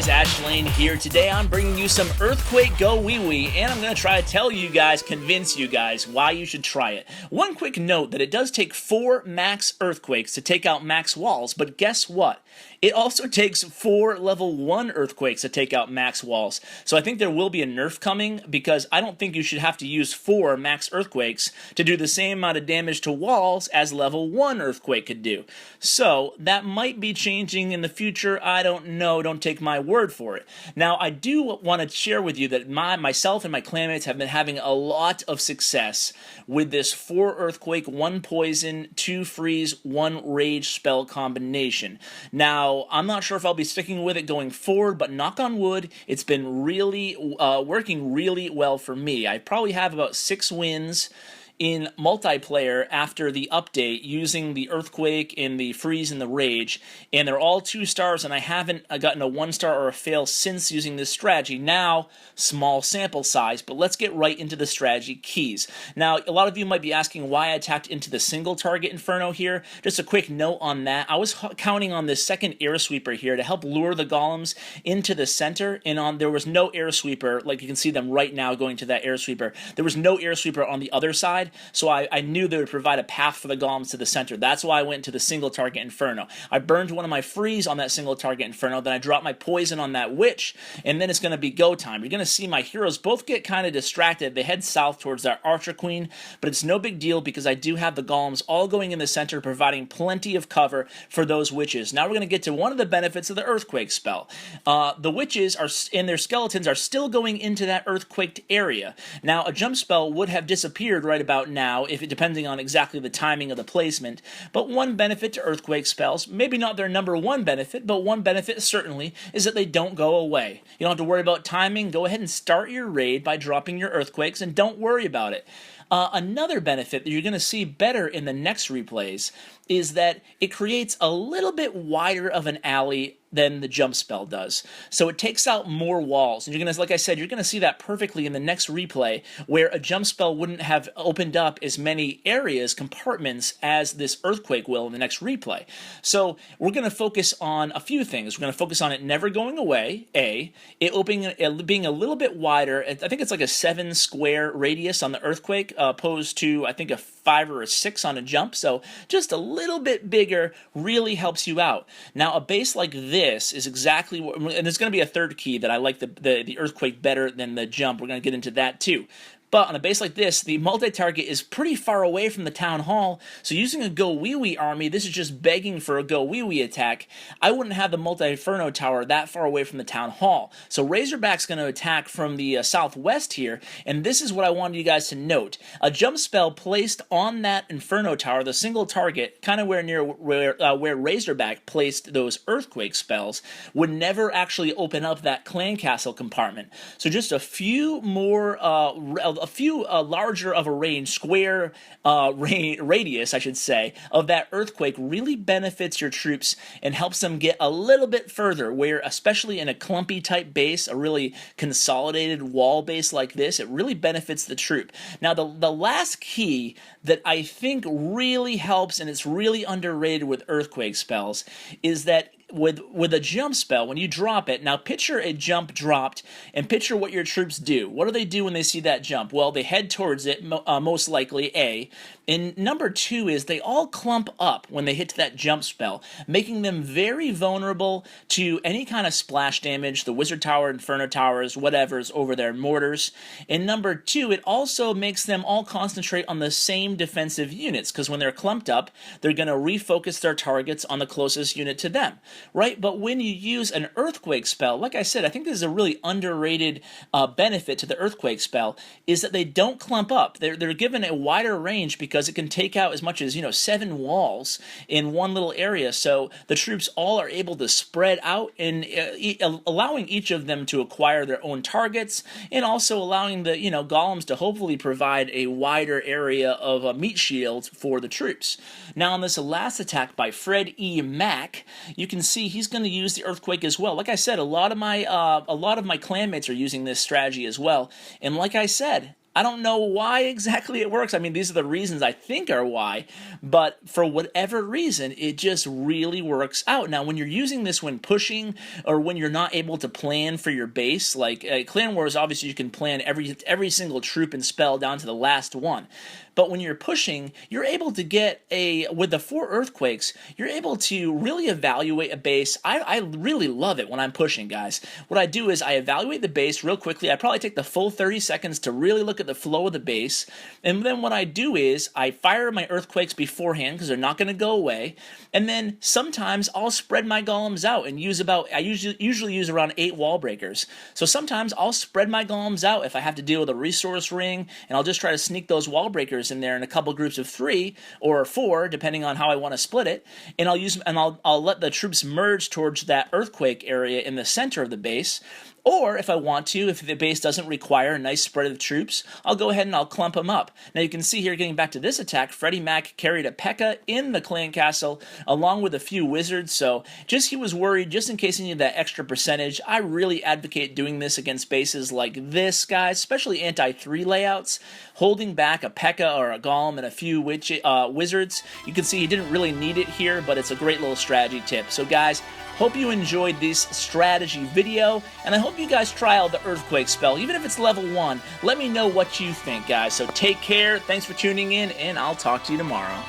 guys, Ashlane here. Today I'm bringing you some Earthquake GoWiWi, and I'm going to try to tell you guys, convince you guys why you should try it. One quick note that it does take 4 max earthquakes to take out max walls, but guess what? It also takes 4 level 1 earthquakes to take out max walls. So I think there will be a nerf coming, because I don't think you should have to use 4 max earthquakes to do the same amount of damage to walls as level 1 earthquake could do. So that might be changing in the future. I don't know. Don't take my word for it. Now, I do want to share with you that myself and my clanmates have been having a lot of success with this 4 earthquake, 1 poison, 2 freeze, 1 rage spell combination. Now, I'm not sure if I'll be sticking with it going forward, but knock on wood, it's been really working really well for me. I probably have about 6 wins in multiplayer after the update using the Earthquake and the Freeze and the Rage, and they're all 2 stars, and I haven't gotten a 1 star or a fail since using this strategy. Now, small sample size, but let's get right into the strategy keys. Now, a lot of you might be asking why I attacked into the single target Inferno here. Just a quick note on that. I was counting on this second air sweeper here to help lure the golems into the center, and there was no air sweeper, like you can see them right now going to that air sweeper. There was no air sweeper on the other side, so I knew they would provide a path for the golems to the center. That's why I went to the single target Inferno. I burned one of my freeze on that single target Inferno, then I dropped my poison on that witch, and then it's going to be go time. You're going to see my heroes both get kind of distracted. They head south towards that Archer Queen, but it's no big deal because I do have the golems all going in the center, providing plenty of cover for those witches. Now we're going to get to one of the benefits of the Earthquake spell. The witches and their skeletons are still going into that earthquaked area. Now, a jump spell would have disappeared right about now, depending on exactly the timing of the placement. But one benefit to earthquake spells, maybe not their number 1 benefit, but one benefit certainly, is that they don't go away. You don't have to worry about timing. Go ahead and start your raid by dropping your earthquakes, and don't worry about it. Another benefit that you're going to see better in the next replays is that it creates a little bit wider of an alley than the jump spell does. So it takes out more walls. And you're going to, like I said, you're going to see that perfectly in the next replay, where a jump spell wouldn't have opened up as many areas, compartments, as this earthquake will in the next replay. So we're going to focus on a few things. We're going to focus on it never going away, it being a little bit wider. I think it's like a 7 square radius on the earthquake, opposed to, I think, a 5 or a 6 on a jump. So just a little bit bigger really helps you out. Now, a base like this is exactly what, and there's going to be a third key that I like the earthquake better than the jump. We're going to get into that too. But on a base like this, the multi-target is pretty far away from the town hall, so using a GoWiWi army, this is just begging for a GoWiWi attack. I wouldn't have the multi-inferno tower that far away from the town hall. So Razorback's going to attack from the southwest here, and this is what I wanted you guys to note. A jump spell placed on that inferno tower, the single target, kind of where Razorback placed those earthquake spells, would never actually open up that clan castle compartment. So just a few more larger of a range, square radius, I should say, of that earthquake really benefits your troops and helps them get a little bit further, where especially in a clumpy type base, a really consolidated wall base like this, it really benefits the troop. Now, the last key that I think really helps, and it's really underrated with earthquake spells, is that with a jump spell, when you drop it, now picture a jump dropped, and picture what your troops do. What do they do when they see that jump? Well, they head towards it, most likely, A. And number 2 is they all clump up when they hit to that jump spell, making them very vulnerable to any kind of splash damage, the Wizard Tower, Inferno Towers, whatever's over their mortars. And number 2, it also makes them all concentrate on the same defensive units, because when they're clumped up, they're going to refocus their targets on the closest unit to them. Right? But when you use an earthquake spell, like I said, I think this is a really underrated benefit to the earthquake spell, is that they don't clump up. They're given a wider range because it can take out as much as 7 walls in one little area. So the troops all are able to spread out, and allowing each of them to acquire their own targets, and also allowing the golems to hopefully provide a wider area of a meat shield for the troops. Now, on this last attack by Fred E. Mack, you can see he's going to use the earthquake as well. Like I said, a lot of my clanmates are using this strategy as well. And like I said, I don't know why exactly it works. I mean, these are the reasons I think are why, but for whatever reason, it just really works out. Now, when you're using this when pushing or when you're not able to plan for your base, like Clan Wars, obviously you can plan every single troop and spell down to the last one. But when you're pushing, you're able to get with the 4 earthquakes, you're able to really evaluate a base. I really love it when I'm pushing, guys. What I do is I evaluate the base real quickly. I probably take the full 30 seconds to really look at the flow of the base. And then what I do is I fire my earthquakes beforehand because they're not going to go away. And then sometimes I'll spread my golems out and I usually use around 8 wall breakers. So sometimes I'll spread my golems out if I have to deal with a resource ring, and I'll just try to sneak those wall breakers in there in a couple groups of 3 or 4, depending on how I want to split it. And I'll let the troops merge towards that earthquake area in the center of the base. Or if I want to, if the base doesn't require a nice spread of troops, I'll go ahead and I'll clump them up. Now you can see here, getting back to this attack, Freddie Mac carried a P.E.K.K.A. in the clan castle along with a few wizards, so he was worried just in case he needed that extra percentage. I really advocate doing this against bases like this, guys, especially anti-3 layouts. Holding back a P.E.K.K.A. or a Golem and a few wizards. You can see he didn't really need it here, but it's a great little strategy tip. So guys, hope you enjoyed this strategy video, and I hope you guys try out the Earthquake spell. Even if it's level 1, let me know what you think, guys. So take care, thanks for tuning in, and I'll talk to you tomorrow.